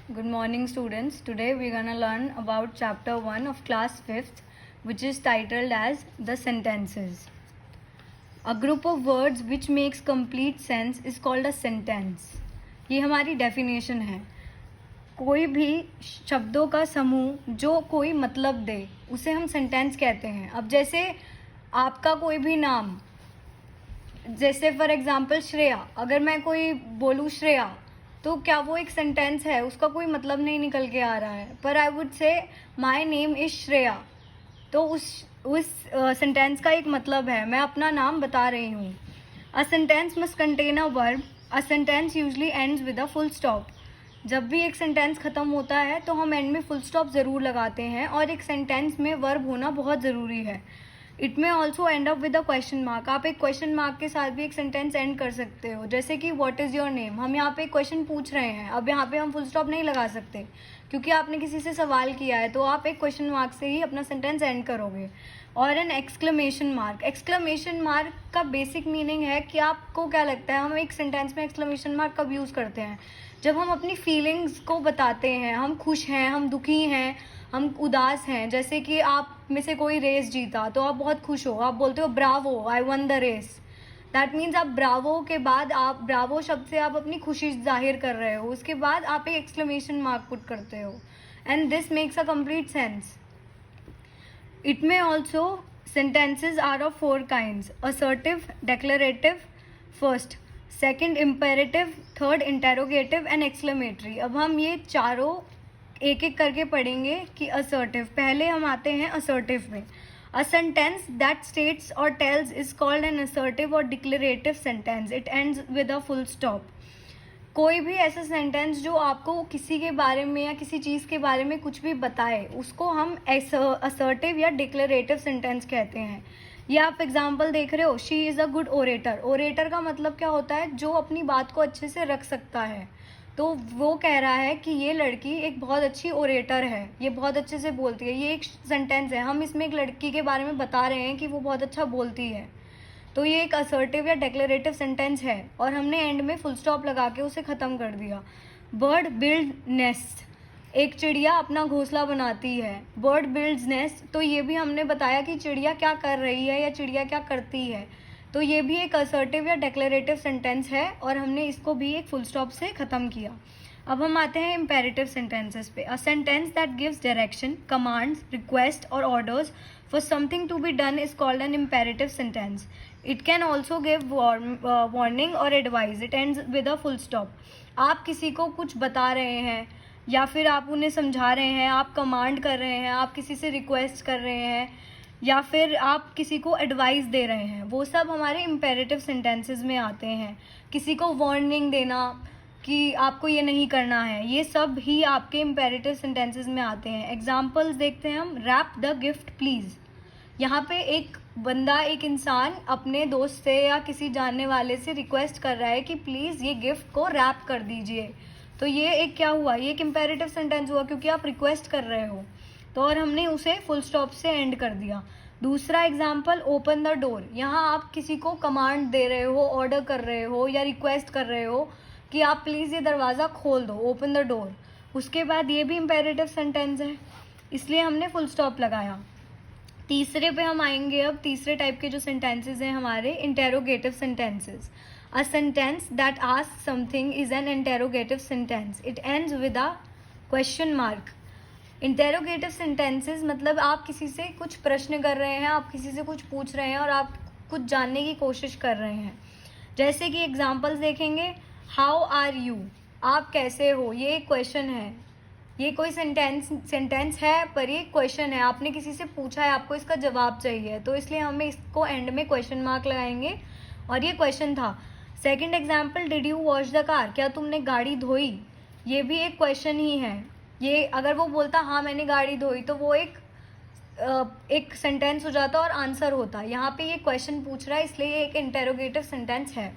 Good morning, students. Today we're gonna learn about chapter 1 of class 5th, which is titled as The Sentences. A group of words which makes complete sense is called a sentence. ये हमारी definition है. कोई भी शब्दों का समूह जो कोई मतलब दे उसे हम सेंटेंस कहते हैं. अब जैसे आपका कोई भी नाम, जैसे फॉर एग्जाम्पल श्रेया, अगर मैं कोई बोलूँ श्रेया तो क्या वो एक सेंटेंस है? उसका कोई मतलब नहीं निकल के आ रहा है. पर I would say my name is Shreya, तो उस सेंटेंस का एक मतलब है, मैं अपना नाम बता रही हूँ. A sentence must contain a verb. A sentence usually ends with a full stop. जब भी एक सेंटेंस ख़त्म होता है तो हम एंड में फुल स्टॉप ज़रूर लगाते हैं, और एक सेंटेंस में वर्ब होना बहुत ज़रूरी है. It may also and up with a question mark. आप एक क्वेश्चन मार्क के साथ भी एक सेंटेंस एंड कर सकते हो, जैसे कि व्हाट इज़ योर नेम. हम यहाँ पे एक क्वेश्चन पूछ रहे हैं, अब यहाँ पे हम फुल स्टॉप नहीं लगा सकते क्योंकि आपने किसी से सवाल किया है, तो आप एक क्वेश्चन मार्क से ही अपना सेंटेंस एंड करोगे. और N exclamation mark. Exclamation mark का बेसिक मीनिंग है कि आपको क्या लगता है हम एक सेंटेंस में एक्सक्लेमेशन मार्क कब यूज़ करते हैं? जब हम अपनी फीलिंग्स को बताते हैं, हम खुश हैं, हम दुखी हैं, हम उदास हैं. जैसे कि आप में से कोई रेस जीता तो आप बहुत खुश हो, आप बोलते हो bravo, I won the race. That means आप ब्रावो के बाद, आप ब्रावो शब्द से आप अपनी खुशी जाहिर कर रहे हो, उसके बाद आप एक एक्सक्लेमेशन मार्क पुट करते हो, and this makes a complete sense. It may also, sentences are of 4 kinds: assertive, declarative, first, second imperative, third interrogative and exclamatory. अब हम ये चारों एक एक करके पढ़ेंगे कि assertive. पहले हम आते हैं assertive में. A sentence that states or tells is called an assertive or declarative sentence. It ends with a full stop. कोई भी ऐसा सेंटेंस जो आपको किसी के बारे में या किसी चीज़ के बारे में कुछ भी बताए, उसको हम असर्टिव या डिक्लेरेटिव सेंटेंस कहते हैं. ये आप एग्जांपल देख रहे हो, she is a good orator. Orator का मतलब क्या होता है? जो अपनी बात को अच्छे से रख सकता है. तो वो कह रहा है कि ये लड़की एक बहुत अच्छी ओरेटर है, ये बहुत अच्छे से बोलती है. ये एक सेंटेंस है, हम इसमें एक लड़की के बारे में बता रहे हैं कि वो बहुत अच्छा बोलती है. तो ये एक असर्टिव या डेक्लेरेटिव सेंटेंस है, और हमने एंड में फुल स्टॉप लगा के उसे ख़त्म कर दिया. Bird build nest. एक चिड़िया अपना घोंसला बनाती है. बर्ड बिल्ड्स नेस्ट, तो ये भी हमने बताया कि चिड़िया क्या कर रही है या चिड़िया क्या करती है. तो ये भी एक असर्टिव या डेक्लेरेटिव सेंटेंस है, और हमने इसको भी एक फुल स्टॉप से ख़त्म किया. अब हम आते हैं इम्पेरेटिव सेंटेंसेस पे. अ sentence that gives direction, commands, request और orders for something to be done is called an imperative sentence. It can also give warning or advice. It ends with a full stop. आप किसी को कुछ बता रहे हैं, या फिर आप उन्हें समझा रहे हैं, आप कमांड कर रहे हैं, आप किसी से रिक्वेस्ट कर रहे हैं, या फिर आप किसी को एडवाइस दे रहे हैं, वो सब हमारे इम्पेरेटिव सेंटेंसेस में आते हैं. किसी को वार्निंग देना कि आपको ये नहीं करना है, ये सब ही आपके इम्पेरेटिव सेंटेंसेस में आते हैं. एग्जाम्पल्स देखते हैं हम. Wrap the gift please. यहाँ पे एक बंदा, एक इंसान अपने दोस्त से या किसी जानने वाले से रिक्वेस्ट कर रहा है कि प्लीज़ ये गिफ्ट को रैप कर दीजिए. तो ये एक क्या हुआ? ये एक इम्पेरेटिव सेंटेंस हुआ, क्योंकि आप रिक्वेस्ट कर रहे हो. तो और हमने उसे फुल स्टॉप से एंड कर दिया. दूसरा एग्जाम्पल, ओपन द डोर. यहाँ आप किसी को कमांड दे रहे हो, ऑर्डर कर रहे हो या रिक्वेस्ट कर रहे हो कि आप प्लीज़ ये दरवाज़ा खोल दो, ओपन द डोर. उसके बाद ये भी इम्पेरेटिव सेंटेंस है, इसलिए हमने फुल स्टॉप लगाया. तीसरे पे हम आएंगे. अब तीसरे टाइप के जो सेंटेंसेस हैं हमारे, interrogative sentences. A sentence that ask something is an interrogative sentence. It ends with a question mark. Interrogative sentences मतलब आप किसी से कुछ प्रश्न कर रहे हैं, आप किसी से कुछ पूछ रहे हैं और आप कुछ जानने की कोशिश कर रहे हैं. जैसे कि एग्जाम्पल्स देखेंगे. How are you. आप कैसे हो, ये एक क्वेश्चन है. ये कोई सेंटेंस है, पर ये क्वेश्चन है. आपने किसी से पूछा है, आपको इसका जवाब चाहिए, तो इसलिए हमें इसको एंड में क्वेश्चन मार्क लगाएंगे, और ये क्वेश्चन था. Second example, did you wash the car. क्या तुमने गाड़ी धोई. ये भी एक क्वेश्चन ही है. ये अगर वो बोलता हाँ मैंने गाड़ी धोई, तो वो एक सेंटेंस हो जाता और आंसर होता. यहाँ पे ये क्वेश्चन पूछ रहा है, इसलिए ये एक इंटेरोगेटिव सेंटेंस है.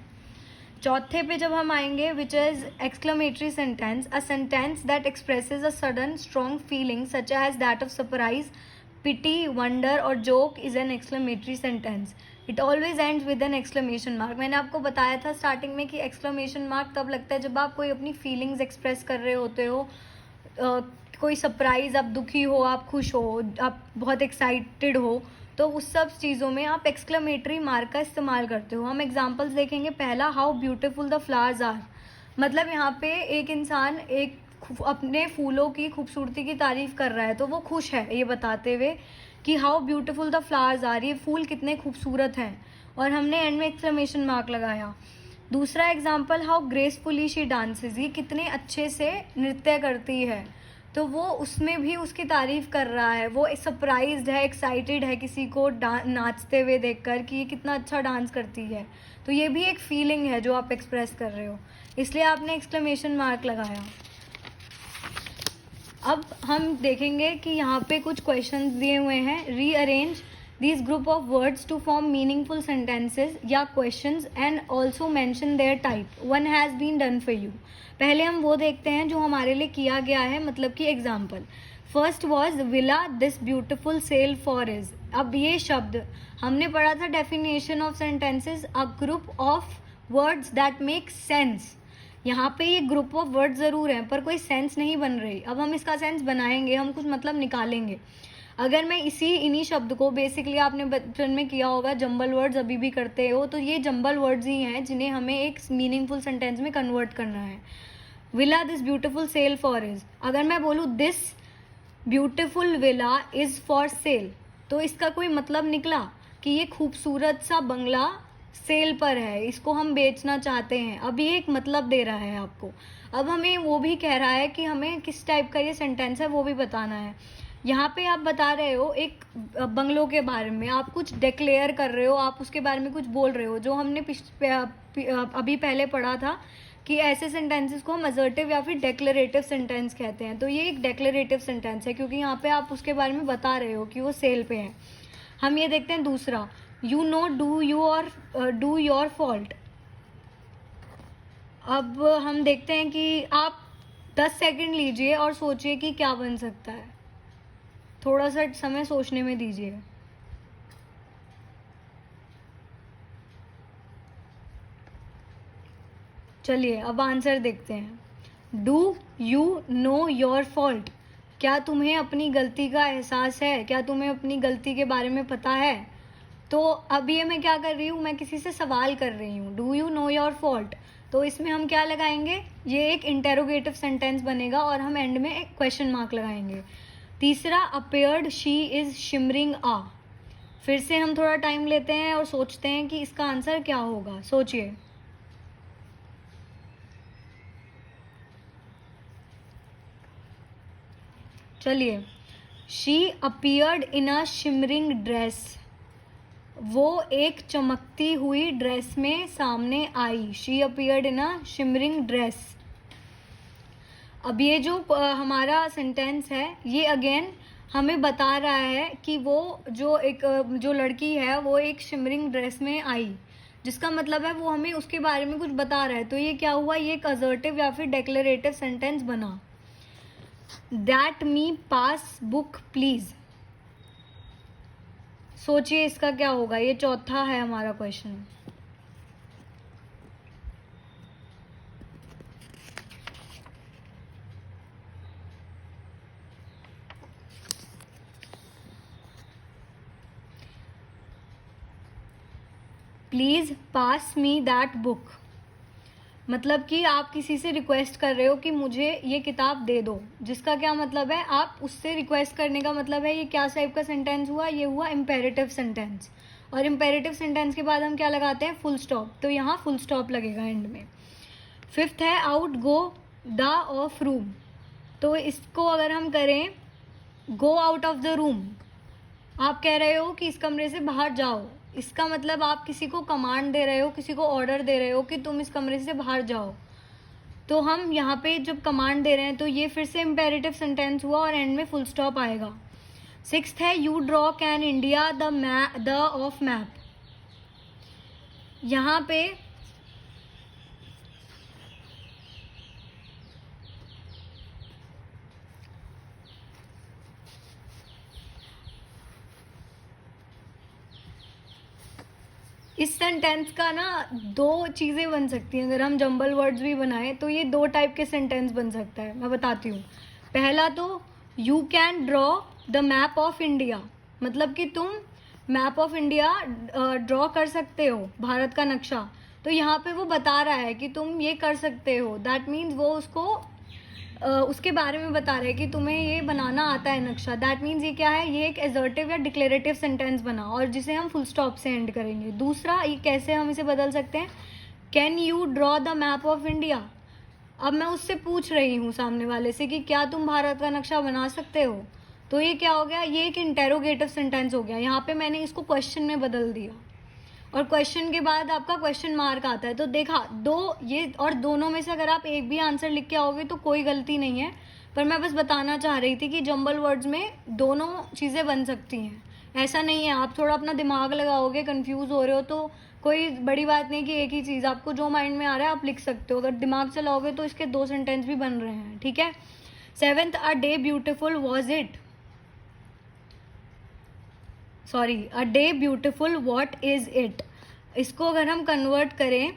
चौथे पे जब हम आएंगे, which is exclamatory sentence. A sentence that expresses a sudden strong feeling such as that of surprise, pity, wonder और joy is an exclamatory sentence. It always ends with an exclamation mark. मैंने आपको बताया था starting में कि exclamation mark तब लगता है जब आप कोई अपनी फीलिंग्स एक्सप्रेस कर रहे होते हो, कोई सरप्राइज़, आप दुखी हो, आप खुश हो, आप बहुत एक्साइटेड हो, तो उस सब चीज़ों में आप एक्सक्लेमेटरी मार्क का इस्तेमाल करते हो। हम एग्जांपल्स देखेंगे। पहला, how beautiful the flowers are. मतलब यहाँ पे एक इंसान अपने फूलों की खूबसूरती की तारीफ कर रहा है, तो वो खुश है ये बताते हुए कि how beautiful the flowers are, ये फूल कितने खूबसूरत हैं, और हमने एंड में एक्सक्लेमेशन मार्क लगाया। दूसरा example, how gracefully she dances, ये कितने अच्छे से नृत्य करती है, तो वो उसमें भी उसकी तारीफ कर रहा है, वो सरप्राइज्ड है, एक्साइटेड है किसी को नाचते हुए देखकर कि ये कितना अच्छा डांस करती है। तो ये भी एक फीलिंग है जो आप एक्सप्रेस कर रहे हो, इसलिए आपने एक्सक्लेमेशन मार्क लगाया। अब हम देखेंगे कि यहाँ पे कुछ क्वेश्चंस दिए हुए हैं। Rearrange these group of words to form meaningful sentences या questions and also mention their type. One has been done for you. पहले हम वो देखते हैं जो हमारे लिए किया गया है, मतलब कि example. First was villa this beautiful sale for is. अब ये शब्द हमने पढ़ा था definition of sentences, a group of words that make sense. यहाँ पे ये ग्रुप ऑफ वर्ड ज़रूर हैं पर कोई सेंस नहीं बन रही। अब हम इसका सेंस बनाएंगे, हम कुछ मतलब निकालेंगे। अगर मैं इन्हीं शब्द को, बेसिकली आपने बचपन में किया होगा, जंबल वर्ड्स अभी भी करते हो, तो ये जंबल वर्ड्स ही हैं जिन्हें हमें एक मीनिंगफुल सेंटेंस में कन्वर्ट करना है। Villa this beautiful sale for is, अगर मैं बोलूँ this beautiful villa is for sale, तो इसका कोई मतलब निकला कि ये खूबसूरत सा बंगला सेल पर है, इसको हम बेचना चाहते हैं। अब ये एक मतलब दे रहा है आपको। अब हमें वो भी कह रहा है कि हमें किस टाइप का ये सेंटेंस है वो भी बताना है। यहाँ पे आप बता रहे हो एक बंगलों के बारे में, आप कुछ डिक्लेयर कर रहे हो, आप उसके बारे में कुछ बोल रहे हो, जो हमने अभी पहले पढ़ा था कि ऐसे सेंटेंसेस को हम असर्टिव या फिर डेक्लरेटिव सेंटेंस कहते हैं। तो ये एक डेक्लरेटिव सेंटेंस है क्योंकि यहाँ पे आप उसके बारे में बता रहे हो कि वो सेल पे है। हम ये देखते हैं दूसरा, you know do your fault. अब हम देखते हैं कि आप 10 सेकंड लीजिए और सोचिए कि क्या बन सकता है। थोड़ा सा समय सोचने में दीजिए। चलिए अब आंसर देखते हैं। Do you know your fault, क्या तुम्हें अपनी गलती का एहसास है, क्या तुम्हें अपनी गलती के बारे में पता है। तो अब ये मैं क्या कर रही हूँ, मैं किसी से सवाल कर रही हूँ, do you know your fault, तो इसमें हम क्या लगाएंगे, ये एक इंटेरोगेटिव सेंटेंस बनेगा और हम एंड में एक क्वेश्चन मार्क लगाएंगे। तीसरा, अपेयर्ड शी इज शिमरिंग आ। फिर से हम थोड़ा टाइम लेते हैं और सोचते हैं कि इसका आंसर क्या होगा। सोचिए। चलिए, she appeared in a shimmering dress, वो एक चमकती हुई ड्रेस में सामने आई। She appeared in a shimmering dress. अब ये जो हमारा सेंटेंस है, ये अगेन हमें बता रहा है कि वो जो लड़की है वो एक शिमरिंग ड्रेस में आई, जिसका मतलब है वो हमें उसके बारे में कुछ बता रहा है। तो ये क्या हुआ, ये एक असर्टिव या फिर डेक्लरेटिव सेंटेंस बना। That me pass book please, सोचिए इसका क्या होगा। ये चौथा है हमारा question. Please pass me that book, मतलब कि आप किसी से रिक्वेस्ट कर रहे हो कि मुझे ये किताब दे दो, जिसका क्या मतलब है, आप उससे रिक्वेस्ट करने का मतलब है। ये क्या टाइप का सेंटेंस हुआ, ये हुआ इम्पेरेटिव सेंटेंस। और इम्पेरेटिव सेंटेंस के बाद हम क्या लगाते हैं, फुल स्टॉप, तो यहाँ फुल स्टॉप लगेगा एंड में। फिफ्थ है out go the of room, तो इसको अगर हम करें go out of the room, आप कह रहे हो कि इस कमरे से बाहर जाओ, इसका मतलब आप किसी को कमांड दे रहे हो, किसी को ऑर्डर दे रहे हो कि तुम इस कमरे से बाहर जाओ। तो हम यहाँ पे जब कमांड दे रहे हैं तो ये फिर से इम्पेरेटिव सेंटेंस हुआ और एंड में फुल स्टॉप आएगा। सिक्स्थ है you draw can India the of map, यहाँ पे इस सेंटेंस का ना दो चीज़ें बन सकती हैं। अगर हम जंबल वर्ड्स भी बनाएं तो ये दो टाइप के सेंटेंस बन सकता है। मैं बताती हूँ। पहला तो you can draw the map of India, मतलब कि तुम मैप ऑफ इंडिया ड्रॉ कर सकते हो, भारत का नक्शा। तो यहाँ पे वो बता रहा है कि तुम ये कर सकते हो, दैट मीन्स वो उसको उसके बारे में बता रहा है कि तुम्हें ये बनाना आता है नक्शा। दैट मीन्स ये क्या है, ये एक एजर्टिव या डिक्लेरेटिव सेंटेंस बना, और जिसे हम फुल स्टॉप से एंड करेंगे। दूसरा, ये कैसे हम इसे बदल सकते हैं, can you draw the map of India. अब मैं उससे पूछ रही हूँ सामने वाले से कि क्या तुम भारत का नक्शा बना सकते हो। तो ये क्या हो गया, ये एक इंटेरोगेटिव सेंटेंस हो गया। यहाँ पे मैंने इसको क्वेश्चन में बदल दिया, और क्वेश्चन के बाद आपका क्वेश्चन मार्क आता है। तो देखा दो ये, और दोनों में से अगर आप एक भी आंसर लिख के आओगे तो कोई गलती नहीं है, पर मैं बस बताना चाह रही थी कि जंबल वर्ड्स में दोनों चीज़ें बन सकती हैं। ऐसा नहीं है, आप थोड़ा अपना दिमाग लगाओगे, कंफ्यूज हो रहे हो तो कोई बड़ी बात नहीं कि एक ही चीज़, आपको जो माइंड में आ रहा है आप लिख सकते हो। अगर दिमाग चलाओगे तो इसके 2 सेंटेंस भी बन रहे हैं, ठीक है। 7th, a day beautiful was it, sorry, a day beautiful what is it. इसको अगर हम कन्वर्ट करें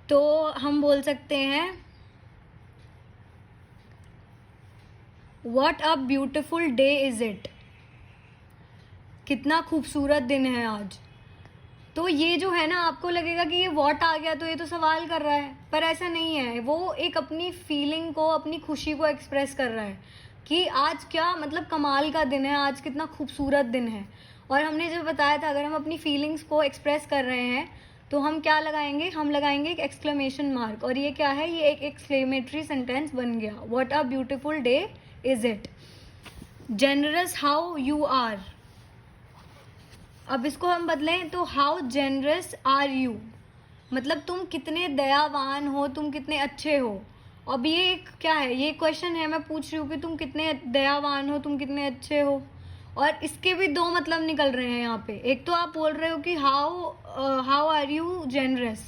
तो हम बोल सकते हैं what a beautiful day is it, कितना खूबसूरत दिन है आज। तो ये जो है ना, आपको लगेगा कि ये व्हाट आ गया तो ये तो सवाल कर रहा है, पर ऐसा नहीं है। वो एक अपनी फीलिंग को, अपनी खुशी को एक्सप्रेस कर रहा है कि आज क्या मतलब कमाल का दिन है, आज कितना खूबसूरत दिन है। और हमने जो बताया था, अगर हम अपनी फीलिंग्स को एक्सप्रेस कर रहे हैं तो हम क्या लगाएंगे, हम लगाएंगे एक एक्सक्लेमेशन मार्क। और ये क्या है, ये एक एक्सक्लेमेटरी सेंटेंस बन गया, what a beautiful day is it. Generous how you are, अब इसको हम बदलें तो हाउ जेनरस आर यू, मतलब तुम कितने दयावान हो, तुम कितने अच्छे हो। अब ये एक क्या है, ये क्वेश्चन है, मैं पूछ रही हूँ कि तुम कितने दयावान हो, तुम कितने अच्छे हो। और इसके भी 2 मतलब निकल रहे हैं यहाँ पे। एक तो आप बोल रहे हो कि how are you generous,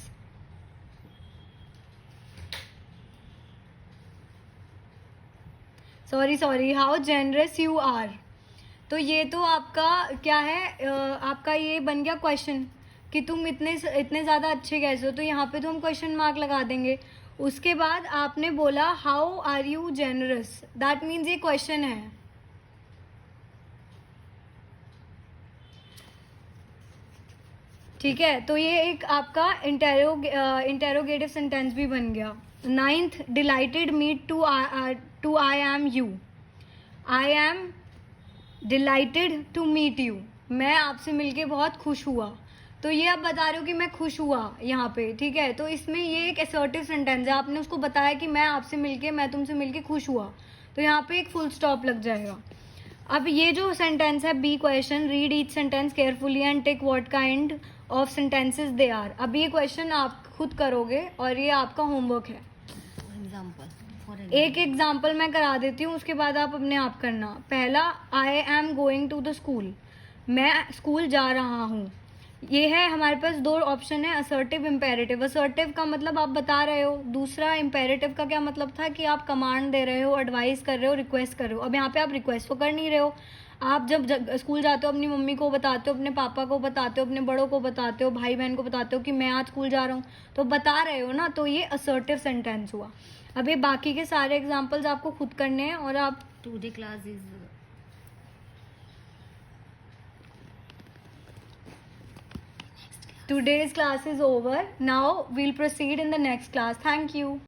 sorry how generous you are. तो ये तो आपका क्या है, आपका ये बन गया क्वेश्चन कि तुम इतने ज़्यादा अच्छे कैसे हो, तो यहाँ पे तो हम क्वेश्चन मार्क लगा देंगे। उसके बाद आपने बोला how are you generous, that means ये क्वेश्चन है। ठीक है, तो ये एक आपका इंटेरोगेटिव सेंटेंस भी बन गया। 9th, delighted meet to I am you, I am delighted to meet you, मैं आपसे मिलके बहुत खुश हुआ। तो ये आप बता रहे हो कि मैं खुश हुआ यहाँ पे, ठीक है। तो इसमें ये एक असर्टिव सेंटेंस है, आपने उसको बताया कि मैं तुमसे मिलके खुश हुआ, तो यहाँ पे एक फुल स्टॉप लग जाएगा। अब ये जो सेंटेंस है, B question, read each sentence carefully and take what kind of sentences they are. अब ये क्वेश्चन आप खुद करोगे और ये आपका होमवर्क है। एक एग्जाम्पल मैं करा देती हूँ, उसके बाद आप अपने आप करना। पहला, I am going to the school, मैं स्कूल जा रहा हूँ। ये है हमारे पास 2 ऑप्शन है, असर्टिव, इम्पेरेटिव। असर्टिव का मतलब आप बता रहे हो, दूसरा इम्पेरेटिव का क्या मतलब था कि आप कमांड दे रहे हो, एडवाइस कर रहे हो, रिक्वेस्ट कर रहे हो। अब यहाँ पे आप रिक्वेस्ट तो कर नहीं रहे हो, आप जब स्कूल जाते हो अपनी मम्मी को बताते हो, अपने पापा को बताते हो, अपने बड़ों को बताते हो, भाई बहन को बताते हो कि मैं आज स्कूल जा रहा हूँ, तो बता रहे हो ना, तो ये असर्टिव सेंटेंस हुआ। अब ये बाकी के सारे एग्जाम्पल्स आपको खुद करने हैं, और आप Today class is today's class is over. Now we'll proceed in the next class. Thank you.